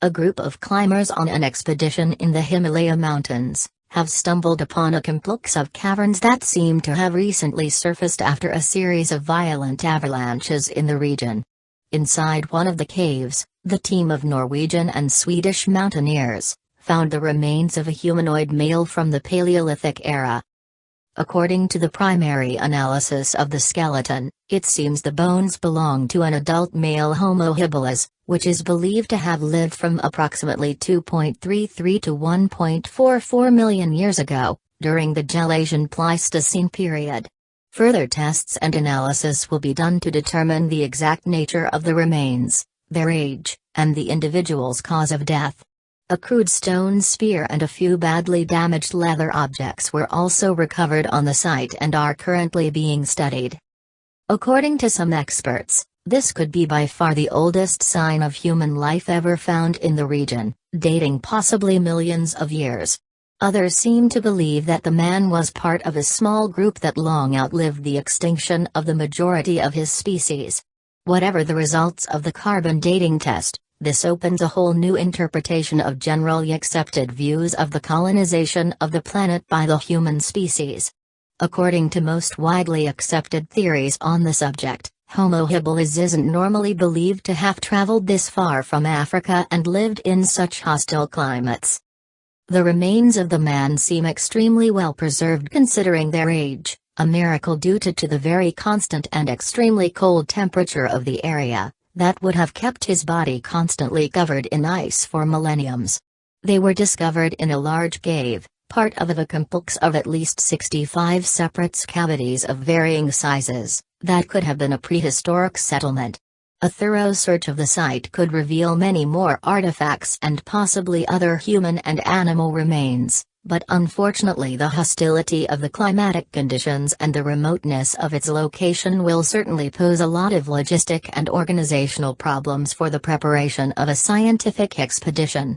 A group of climbers on an expedition in the Himalaya Mountains have stumbled upon a complex of caverns that seem to have recently surfaced after a series of violent avalanches in the region. Inside one of the caves, the team of Norwegian and Swedish mountaineers found the remains of a humanoid male from the Paleolithic era. According to the primary analysis of the skeleton, it seems the bones belong to an adult male Homo habilis, which is believed to have lived from approximately 2.33 to 1.44 million years ago, during the Gelasian Pleistocene period. Further tests and analysis will be done to determine the exact nature of the remains, their age, and the individual's cause of death. A crude stone spear and a few badly damaged leather objects were also recovered on the site and are currently being studied. According to some experts, this could be by far the oldest sign of human life ever found in the region, dating possibly millions of years. Others seem to believe that the man was part of a small group that long outlived the extinction of the majority of his species. Whatever the results of the carbon dating test, this opens a whole new interpretation of generally accepted views of the colonization of the planet by the human species. According to most widely accepted theories on the subject, Homo habilis isn't normally believed to have traveled this far from Africa and lived in such hostile climates. The remains of the man seem extremely well preserved considering their age, a miracle due to the very constant and extremely cold temperature of the area that would have kept his body constantly covered in ice for millenniums. They were discovered in a large cave, part of a complex of at least 65 separate cavities of varying sizes, that could have been a prehistoric settlement. A thorough search of the site could reveal many more artifacts and possibly other human and animal remains, but unfortunately the hostility of the climatic conditions and the remoteness of its location will certainly pose a lot of logistic and organizational problems for the preparation of a scientific expedition.